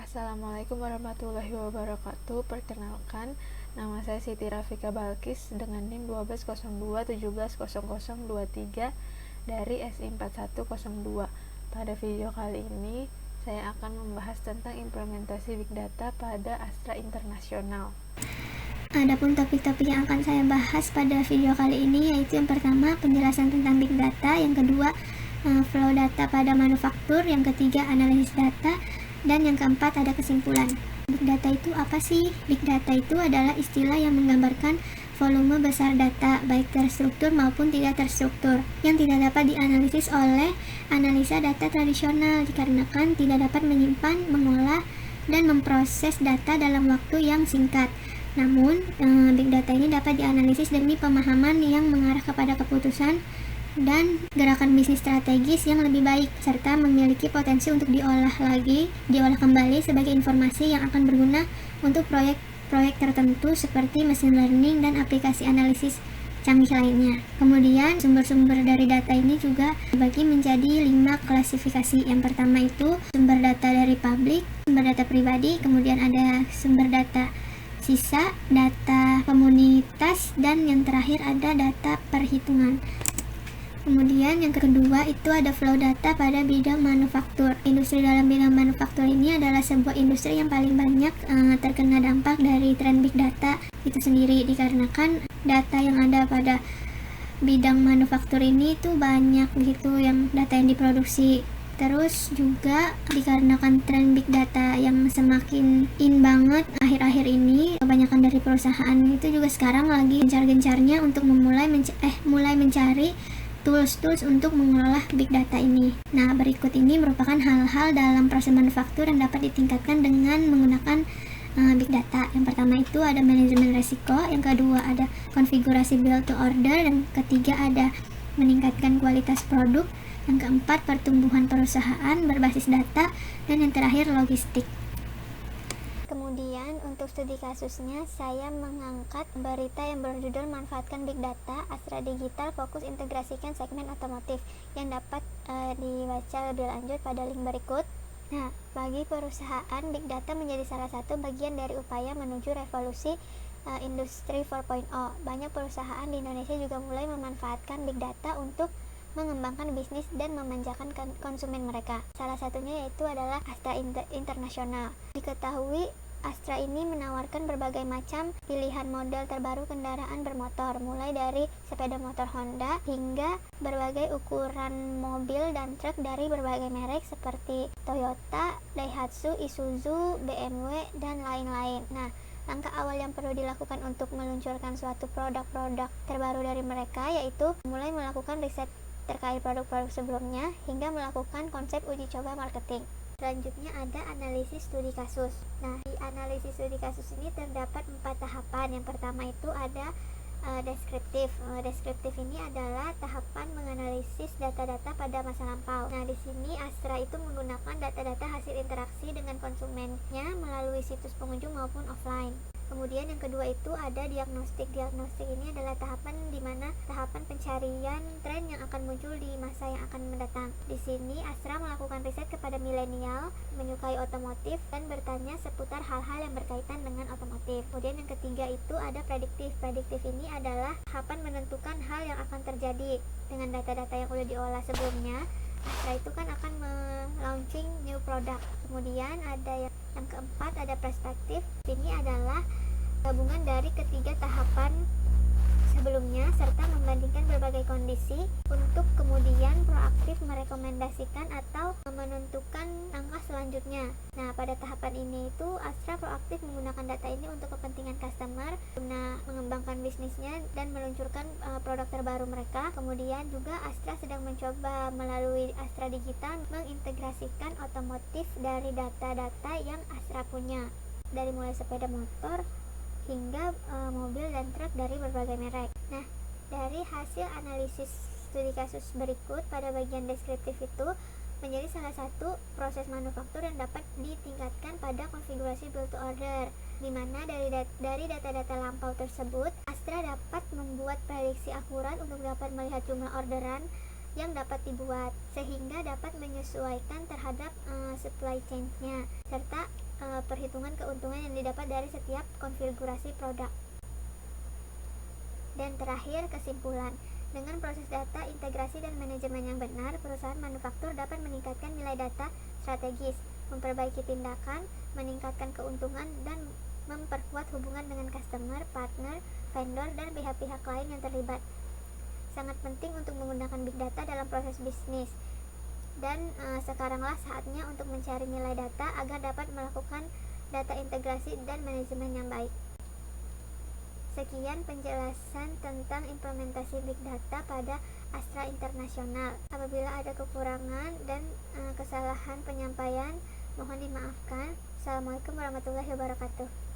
Assalamualaikum warahmatullahi wabarakatuh. Perkenalkan, nama saya Siti Rafika Balkis dengan NIM 1202170023 dari SI4102. Pada video kali ini, saya akan membahas tentang implementasi Big Data pada Astra Internasional. Adapun topik-topik yang akan saya bahas pada video kali ini yaitu yang pertama penjelasan tentang Big Data, yang kedua flow data pada manufaktur, yang ketiga analisis data, dan yang keempat ada kesimpulan. Big Data itu apa sih? Big Data itu adalah istilah yang menggambarkan volume besar data, baik terstruktur maupun tidak terstruktur, yang tidak dapat dianalisis oleh analisa data tradisional dikarenakan tidak dapat menyimpan, mengolah, dan memproses data dalam waktu yang singkat. Namun, Big Data ini dapat dianalisis demi pemahaman yang mengarah kepada keputusan dan gerakan bisnis strategis yang lebih baik, serta memiliki potensi untuk diolah kembali sebagai informasi yang akan berguna untuk proyek tertentu seperti machine learning dan aplikasi analisis canggih lainnya. Kemudian sumber-sumber dari data ini juga dibagi menjadi 5 klasifikasi. Yang pertama itu sumber data dari publik, sumber data pribadi, kemudian ada sumber data sisa, data komunitas, dan yang terakhir ada data perhitungan. Kemudian yang kedua itu ada flow data pada bidang manufaktur. Industri dalam bidang manufaktur ini adalah sebuah industri yang paling banyak terkena dampak dari tren big data itu sendiri, dikarenakan data yang ada pada bidang manufaktur ini itu banyak gitu, yang data yang diproduksi. Terus juga dikarenakan tren big data yang semakin in banget akhir-akhir ini, kebanyakan dari perusahaan itu juga sekarang lagi gencar-gencarnya untuk mulai mencari tools untuk mengelola big data ini. Nah, berikut ini merupakan hal-hal dalam proses manufaktur yang dapat ditingkatkan dengan menggunakan big data. Yang pertama itu ada manajemen resiko, yang kedua ada konfigurasi build to order, yang ketiga ada meningkatkan kualitas produk, yang keempat pertumbuhan perusahaan berbasis data, dan yang terakhir logistik. Kemudian untuk studi kasusnya saya mengangkat berita yang berjudul Manfaatkan Big Data, Astra Digital Fokus Integrasikan Segmen Otomotif, yang dapat dibaca lebih lanjut pada link berikut. Nah, bagi perusahaan, Big Data menjadi salah satu bagian dari upaya menuju revolusi Industri 4.0. Banyak perusahaan di Indonesia juga mulai memanfaatkan Big Data untuk mengembangkan bisnis dan memanjakan konsumen mereka. Salah satunya yaitu adalah Astra Internasional. Diketahui Astra ini menawarkan berbagai macam pilihan model terbaru kendaraan bermotor, mulai dari sepeda motor Honda hingga berbagai ukuran mobil dan truk dari berbagai merek seperti Toyota, Daihatsu, Isuzu, BMW, dan lain-lain. Nah, langkah awal yang perlu dilakukan untuk meluncurkan suatu produk-produk terbaru dari mereka yaitu mulai melakukan riset terkait produk-produk sebelumnya hingga melakukan konsep uji coba marketing. Selanjutnya ada analisis studi kasus. Nah, di analisis studi kasus ini terdapat 4 tahapan. Yang pertama itu ada deskriptif. Deskriptif ini adalah tahapan menganalisis data-data pada masa lampau. Nah, di sini Astra itu menggunakan data-data hasil interaksi dengan konsumennya melalui situs pengunjung maupun offline. Kemudian yang kedua itu ada diagnostik. Diagnostik ini adalah tahapan tahapan pencarian tren yang akan muncul di masa yang akan mendatang. Di sini Astra melakukan riset kepada milenial, menyukai otomotif, dan bertanya seputar hal-hal yang berkaitan dengan otomotif. Kemudian yang ketiga itu ada prediktif. Prediktif ini adalah tahapan menentukan hal yang akan terjadi dengan data-data yang sudah diolah sebelumnya. Astra itu kan akan launching new product. Kemudian ada yang keempat ada perspektif. Ini adalah gabungan dari ketiga tahapan sebelumnya serta membandingkan berbagai kondisi untuk kemudian proaktif merekomendasikan atau menentukan langkah selanjutnya. Nah, pada tahapan ini itu Astra proaktif menggunakan data ini untuk kepentingan customer guna mengembangkan bisnisnya dan meluncurkan produk terbaru mereka. Kemudian juga Astra sedang mencoba melalui Astra Digital mengintegrasikan otomotif dari data-data yang Astra punya, dari mulai sepeda motor hingga mobil dan truk dari berbagai merek. Nah, dari hasil analisis studi kasus berikut pada bagian deskriptif itu menjadi salah satu proses manufaktur yang dapat ditingkatkan pada konfigurasi build to order, di mana dari data-data lampau tersebut Astra dapat membuat prediksi akurat untuk dapat melihat jumlah orderan yang dapat dibuat sehingga dapat menyesuaikan terhadap supply chain-nya serta perhitungan keuntungan yang didapat dari setiap konfigurasi produk. Dan terakhir, kesimpulan. Dengan proses data, integrasi, dan manajemen yang benar, perusahaan manufaktur dapat meningkatkan nilai data strategis, memperbaiki tindakan, meningkatkan keuntungan, dan memperkuat hubungan dengan customer, partner, vendor, dan pihak-pihak lain yang terlibat. Sangat penting untuk menggunakan big data dalam proses bisnis. Dan sekaranglah saatnya untuk mencari nilai data agar dapat melakukan data integrasi dan manajemen yang baik. Sekian penjelasan tentang implementasi Big Data pada Astra Internasional. Apabila ada kekurangan dan kesalahan penyampaian, mohon dimaafkan. Assalamualaikum warahmatullahi wabarakatuh.